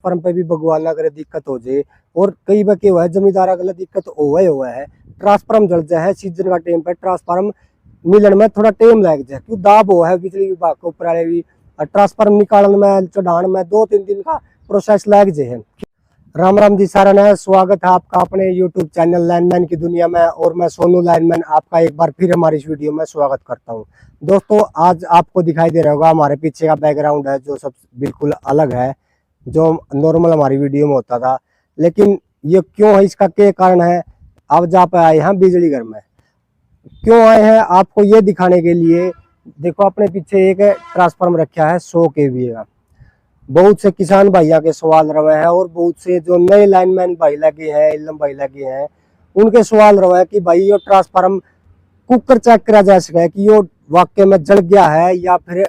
Firm पे भी भगवान ना करे दिक्कत हो जाए। और कई बार क्या हुआ है, जमींदार अगला दिक्कत हुआ है, ट्रांसफार्म जल जाए है सीजन का टाइम पे, ट्रांसफार्म मिलन में थोड़ा टाइम लग जाए क्यों दाब हुआ है बिजली विभाग के ऊपर वाले भी, ट्रांसफार्म निकालने में चढ़ाने में 2-3 दिन का प्रोसेस लग जाए। राम राम जी सारा ने स्वागत है आपका अपने यूट्यूब चैनल लाइनमैन की दुनिया में। और मैं सोनू लाइनमैन आपका एक बार फिर हमारी इस वीडियो में स्वागत करता हूं। दोस्तों आज आपको दिखाई दे रहा होगा हमारे पीछे का बैकग्राउंड है जो सब बिल्कुल अलग है, जो नॉर्मल हमारी वीडियो में होता था। लेकिन ये क्यों है, इसका क्या कारण है, अब जहाँ पे आए हैं बिजली घर में क्यों आए हैं आपको ये दिखाने के लिए। देखो अपने पीछे एक ट्रांसफार्म रखा है 100 kVA का। बहुत से किसान भाइयों के सवाल रहे हैं और बहुत से जो नए लाइनमैन भाई लगे हैं, इलम भाई लगे हैं, उनके सवाल रहे हैं कि भाई ये ट्रांसफार्म कुकर चेक करा जा सके कि ये वाकई में जल गया है या फिर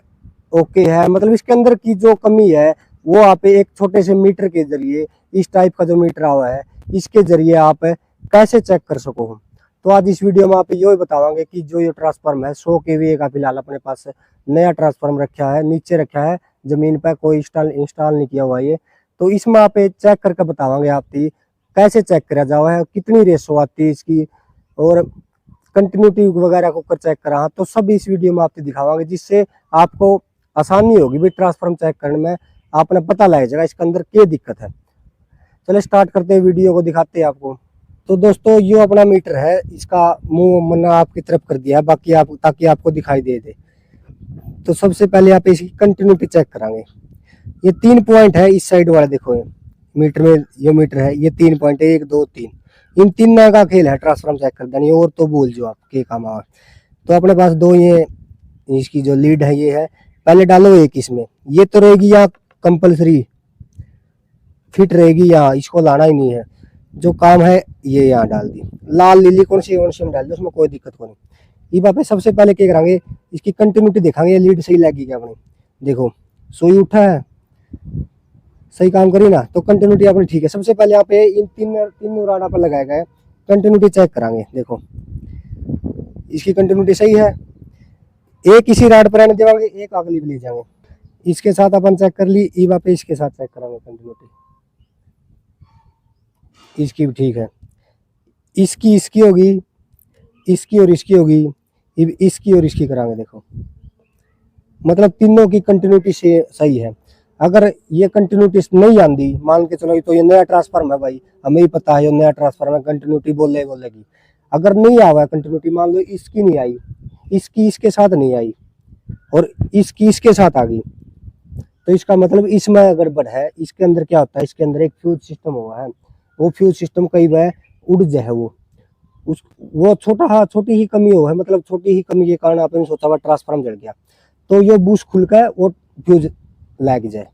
ओके है, मतलब इसके अंदर की जो कमी है वो आप एक छोटे से मीटर के जरिए, इस टाइप का जो मीटर हुआ है इसके जरिए आप कैसे चेक कर सको। तो आज इस वीडियो में आप ये बतावांगे कि जो ये ट्रांसफार्म है 100 kVA का फिलहाल अपने पास नया ट्रांसफार्म रखा है, नीचे रखा है जमीन पर, कोई इंस्टॉल नहीं किया हुआ ये। तो इसमें आप चेक करके बतावांगे आपकी कैसे चेक करा जाओ है, कितनी रेशो आती है इसकी, और कंटिन्यूटी वगैरह को चेक करा, तो सब इस वीडियो में आपको दिखावांगे जिससे आपको आसानी होगी भाई ट्रांसफार्म चेक करने में, आपने पता लग जाएगा इसके अंदर क्या दिक्कत है। चलिए स्टार्ट करते हैं, वीडियो को दिखाते हैं आपको। तो दोस्तों ये अपना मीटर है, इसका मुंह मन्ना आपकी तरफ कर दिया है बाकी आप ताकि आपको दिखाई दे दे। तो सबसे पहले आप इसकी कंटिन्यूटी चेक करांगे। ये 3 पॉइंट है इस साइड वाला, देखो ये मीटर में, ये मीटर है, ये 3 पॉइंट है, 1 2 3, इन तीनों का खेल है ट्रांसफार्म चेक कर देनी। और तो बोल जो आपके काम आ। तो अपने पास दो ये इसकी जो लीड है ये है, पहले डालो एक इसमें, ये तो रहेगी यहाँ कंपलसरी फिट रहेगी, यहाँ इसको लाना ही नहीं है, जो काम है ये यहाँ डाल दी, लाल लीली कौन सी में डाल दी, उसमें कोई दिक्कत को नहीं। ये बात सबसे पहले क्या करेंगे, इसकी कंटिन्यूटी देखेंगे, लीड सही लगी क्या अपनी, देखो सोई उठा है, सही काम करी ना, तो कंटिन्यूटी अपनी ठीक है। सबसे पहले यहाँ पे इन तीन राडा पर लगाया गया है, कंटिन्यूटी चेक करांगे। देखो इसकी कंटिन्यूटी सही है, एक इसी राड पर रहने देवांगे, एक अगली ले जाएंगे, इसके साथ अपन चेक कर ली, ई पे इसके साथ चेक करांगे कंटिन्यूटी, इसकी भी ठीक है, इसकी होगी, इसकी और इसकी होगी, इसकी और इसकी करांगे। देखो मतलब तीनों की कंटिन्यूटी से सही है। अगर ये कंटिन्यूटी नहीं आती, मान के चलो तो ये नया ट्रांसफार्म है भाई, हमें ही पता है ये नया ट्रांसफार्म है, कंटिन्यूटी बोलेगी। अगर नहीं आवा कंटिन्यूटी, मान लो इसकी नहीं आई, इसकी इसके साथ नहीं आई और इसकी इसके साथ आ गई, तो इसका मतलब इसमें गड़बड़ है। इसके अंदर क्या होता है, इसके अंदर एक फ्यूज सिस्टम हुआ है, वो फ्यूज सिस्टम कई बार उड़ जाए, वो छोटी ही कमी हो है, मतलब छोटी ही कमी के कारण आपने सोचा हुआ ट्रांसफार्म जल गया, तो ये बूस्ट खुल कर वो फ्यूज लग जाए।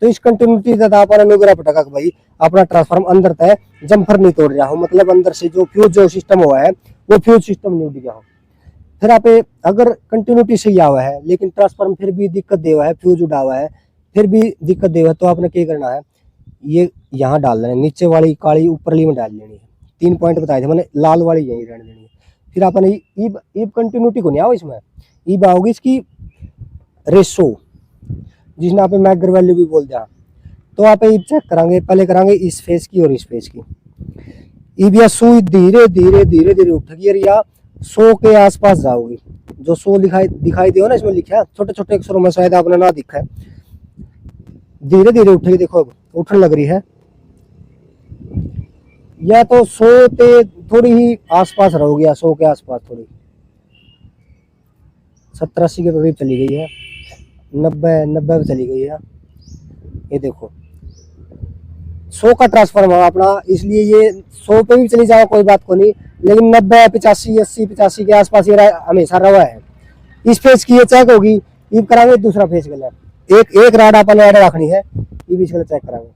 तो इस कंटिन्यूटी अनुग्रह पटका भाई अपना ट्रांसफार्म अंदर तय जम्फर नहीं तोड़ रहा हो, मतलब अंदर से जो फ्यूज जो सिस्टम हुआ है वो फ्यूज सिस्टम नहीं उड़ गया हो। फिर आप अगर कंटिन्यूटी सही हुआ है लेकिन ट्रांसफार्म फिर भी दिक्कत दे हुआ है, फ्यूज उड़ा हुआ है, फिर भी दिक्कत दे हुआ है, तो आपने क्या करना है, ये यहाँ डाल देना, नीचे वाली काली ऊपरली में डाल लेनी है। 3 पॉइंट बताए थे मैंने, लाल वाली यही रहने देनी है। फिर आपने ईब कंटिन्यूटी को नहीं आओ, इसमें ईब आओगी इसकी रेशो, जिसने आप मैगर वैल्यू भी बोल दिया। तो आप ईब चेक करांगे, पहले करांगे इस फेस की और इस फेस की। ईब या सुई धीरे धीरे उठेगी और या 100 के आसपास जाओगी, जो 100 दिखाई दे ना, इसमें लिखा है छोटे छोटे अक्षरों में, शायद आपने ना दिखा है, धीरे धीरे उठेगी। देखो अब उठने लग रही है, या तो 100 पे थोड़ी ही आसपास रहोगी, या 100 के आसपास थोड़ी 70-80 के करीब चली गई है, 90 पे चली गई है। ये देखो 100 का ट्रांसफार्म है अपना, इसलिए ये 100 पे भी चली जाओ कोई बात को नहीं, लेकिन 90 85 80 85 के आसपास ये हमेशा रहा है। इस फेस की ये चेक होगी, ये करांगे दूसरा फेस गलत, एक राड अपन ऐड रखनी है, ये बीच चेक करांगे,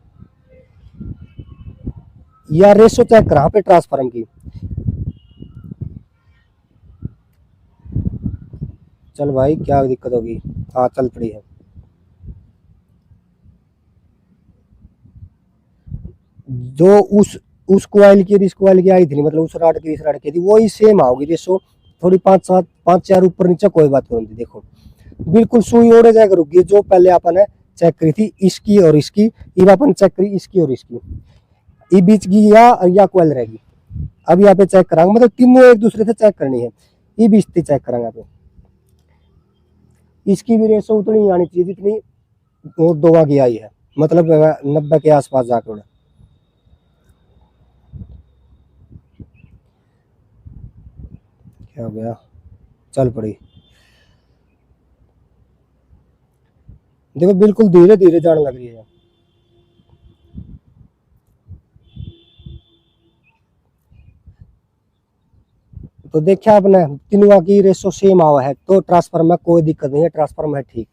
या रेशो चेक करा पे ट्रांसफार्म की। चल भाई क्या दिक्कत होगी, हाँ चल पड़ी है। जो उस क्वाइल की इस क्वाइल की आई थी, मतलब उस राड की इस राड की थी, वो ही सेम आओगी रेशो, थोड़ी 5-4 ऊपर नीचे कोई बात नहीं। देखो बिल्कुल सुई ओढ़े जाएगा रुकी, जो पहले अपन चेक करी थी इसकी और इसकी, अब अपन चेक करी इसकी और इसकी, ये बीच की या कोयल रहेगी। अब यहाँ पे चेक करांगे, मतलब तीनों एक दूसरे से चेक करनी है, ये बीच से चेक करांगे यहाँ पे। इसकी भी रेशो उतनी आनी चाहिए जितनी और दोवा की आई है, मतलब 90 के आसपास जाकर उड़ा। क्या हो गया, चल पड़ी। देखो बिल्कुल धीरे धीरे जाने लग रही है। तो देखिए आपने तीनों की रेशो सेम आवा है, तो ट्रांसफार्म में कोई दिक्कत नहीं है, ट्रांसफार्म है ठीक।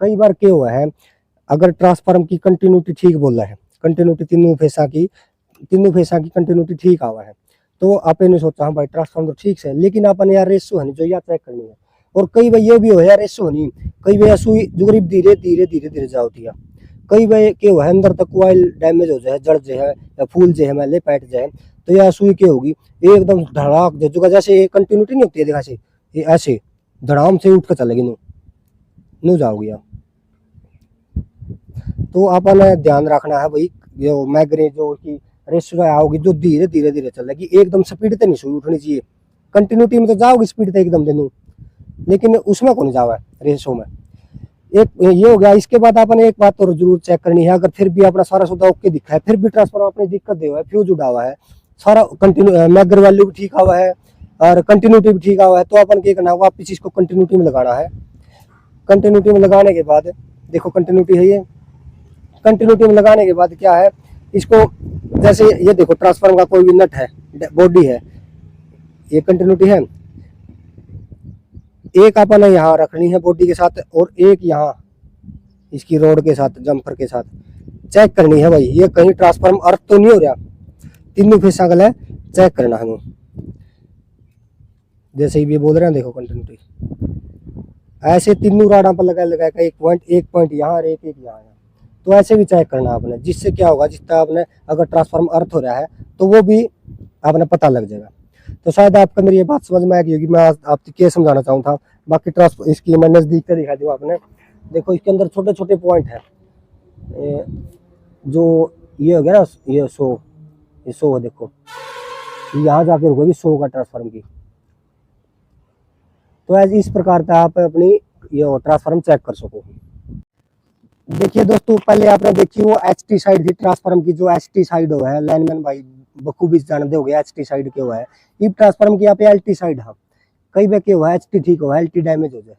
कई बार क्या हुआ है, अगर ट्रांसफार्म की कंटिन्यूटी ठीक बोला है, कंटिन्यूटी तीनों फेसा की कंटिन्यूटी ठीक आवा है, तो आपने सोचा हाँ भाई ट्रांसफार्म तो ठीक है, लेकिन अपन यार रेशो है जो या चेक करनी है। और कई बार ये भी हो यार रेशो नहीं, कई बार सुई जो करीब धीरे धीरे धीरे धीरे जाती है, कई बार क्या हुआ है अंदर तक कॉइल डैमेज हो जाए, जड़ जो है या फूल जो है मैले पैट जाए, तो यह सुई क्या होगी एकदम धड़ाक जो जैसे कंटिन्यूटी नहीं होती है, देखा से ये ऐसे धड़ाम से उठ कर चलेगी नू जाओगी आप। तो अपन ध्यान रखना है भाई, जो मैग्रे जो की रेशो आओगी जो धीरे धीरे धीरे चलेगी, एकदम स्पीड पे नहीं सुई उठनी चाहिए। कंटिन्यूटी में तो जाओगी स्पीड पे एकदम देनू, लेकिन उसमें को नहीं जावा रेशो में। एक ये हो गया। इसके बाद आपने एक बात और जरूर चेक करनी है, अगर फिर भी अपना सारा सौदा ओके दिखा है, फिर भी ट्रांसफर अपनी दिक्कत दे हुआ है, फ्यूज उड़ा हुआ है, सारा कंटिन्यू मैगर वैल्यू भी ठीक हुआ है और कंटिन्यूटी भी ठीक हुआ है, तो अपन क्या करना है, वापिस इसको कंटिन्यूटी में लगाना है। कंटिन्यूटी में लगाने के बाद देखो कंटिन्यूटी है, ये कंटिन्यूटी में लगाने के बाद क्या है, इसको जैसे ये देखो ट्रांसफार्मर का कोई भी नट है, बॉडी है, ये कंटिन्यूटी है, एक अपन यहाँ रखनी है बॉडी के साथ और एक यहाँ इसकी रोड के साथ जंपर के साथ चेक करनी है भाई, ये कहीं ट्रांसफार्म अर्थ तो नहीं हो रहा। तीनों फेसा गल है चेक करना है, जैसे ही भी बोल रहे हैं देखो कंटिन्यूटी ऐसे तीनों राडा पर लगा एक पॉइंट यहाँ और एक यहाँ, तो ऐसे भी चेक करना आपने, जिससे क्या होगा, जिससे आपने अगर ट्रांसफार्म अर्थ हो रहा है तो वो भी आपने पता लग जाएगा। तो शायद आपको मेरी ये बात समझ में आएगी होगी, मैं आपको क्या समझाना चाहूँ था। बाकी ट्रांसफर इसकी मैं नज़दीक से दिखा दूँ आपने, देखो इसके अंदर छोटे छोटे पॉइंट है, जो ये हो गया ना, ये सो है, देखो यहाँ जाके रुकेगी 100 का ट्रांसफार्म की। तो ऐसे इस प्रकार से आप अपनी ये ट्रांसफार्म चेक कर सको। देखिए दोस्तों, पहले आपने देखी वो HT साइड थी ट्रांसफार्म की, जो HT साइड हो है लाइनमैन भाई बखूबी जानते हो गया HT साइड के हुआ है। इस ट्रांसफार्म की यहाँ पे LT साइड है, कई बार क्या हुआ है HT ठीक हुआ है, LT डैमेज हो जाए,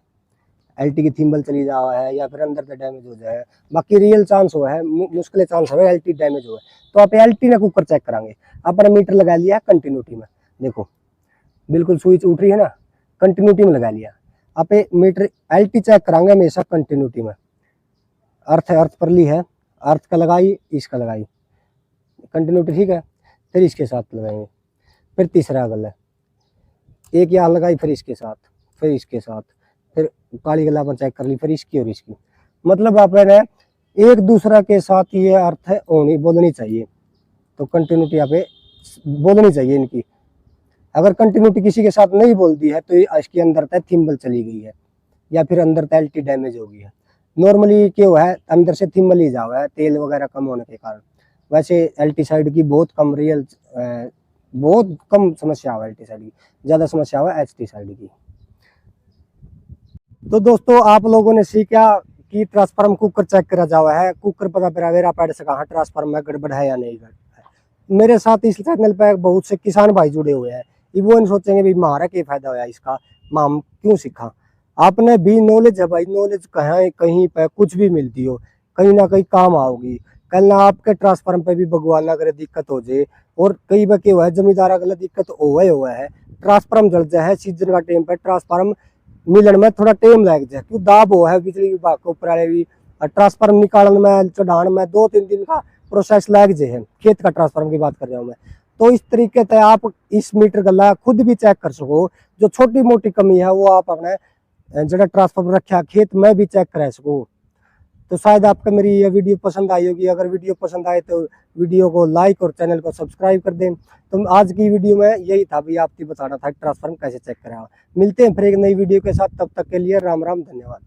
LT की थिम्बल चली जावा है या फिर अंदर से डैमेज हो जाए, बाकी रियल चांस हुआ है, मुश्किल चांस हुआ है LT डैमेज हुआ है। तो आप LT ना कुकर चेक करांगे, अपना मीटर लगा लिया कंटिन्यूटी में, देखो बिल्कुल स्विच उठ रही है ना, कंटिन्यूटी में लगा लिया। आप मीटर LT चेक करांगे हमेशा कंटिन्यूटी में, अर्थ पर ली है, अर्थ का लगाई, इसका लगाई, कंटिन्यूटी ठीक है, फिर इसके साथ लगाएंगे, फिर तीसरा अगल है, एक यहाँ लगाई, फिर इसके साथ, फिर इसके साथ, फिर काली गला पर चेक कर ली, फिर इसकी और इसकी, मतलब आपने एक दूसरा के साथ ये अर्थ है होनी बोलनी चाहिए। तो कंटिन्यूटी यहाँ पे बोलनी चाहिए इनकी, अगर कंटिन्यूटी किसी के साथ नहीं बोलती है तो इसके अंदर तक थिम्बल चली गई है या फिर अंदर तक LT डैमेज हो गई है। नॉर्मली क्या हुआ है, अंदर से थिम्बल ही जावा है तेल वगैरह कम होने के कारण। वैसे LT साइड की बहुत कम समस्या हुआ, LT साइड की ज़्यादा समस्या हुआ HT साइड की। तो दोस्तों आप लोगों ने सीखा कि ट्रांसफार्म कुकर चेक करा जावा है, कुकर पता पेरा पैड से कहाँ ट्रांसफार्म में गड़बड़ है या नहीं गड़बड़। मेरे साथ इस चैनल पर बहुत से किसान भाई जुड़े हुए हैं, वो नहीं सोचेंगे भाई हमारा क्या फायदा होया इसका, हम क्यों सीखा। आपने भी नॉलेज है भाई, नॉलेज कहीं पे कुछ भी मिलती हो, कहीं ना कहीं काम आओगी। कल ना आपके ट्रांसफार्म पे भी भगवान ना करे दिक्कत हो जाए, और कई बार क्या हुआ है जमींदारा गलत दिक्कत हुआ है, ट्रांसफार्म जल जाए सीजन का टाइम पे, ट्रांसफार्म मिलन में थोड़ा टाइम लग जाए, क्यों दाब हो है बिजली विभाग के ऊपर वाले भी, ट्रांसफार्म निकालने में चढ़ाने में 2-3 दिन का प्रोसेस लग जाए, खेत का ट्रांसफार्म की बात कर रहा हूँ मैं। तो इस तरीके से आप इस मीटर गला खुद भी चेक कर सको, जो छोटी मोटी कमी है वो आप अपने जरा ट्रांसफार्मर रखा खेत में भी चेक करा सको। तो शायद आपको मेरी ये वीडियो पसंद आई होगी, अगर वीडियो पसंद आए तो वीडियो को लाइक और चैनल को सब्सक्राइब कर दें। तो आज की वीडियो में यही था भी, आपको बताना था ट्रांसफार्मर कैसे चेक करा। मिलते हैं फिर एक नई वीडियो के साथ, तब तक के लिए राम राम, धन्यवाद।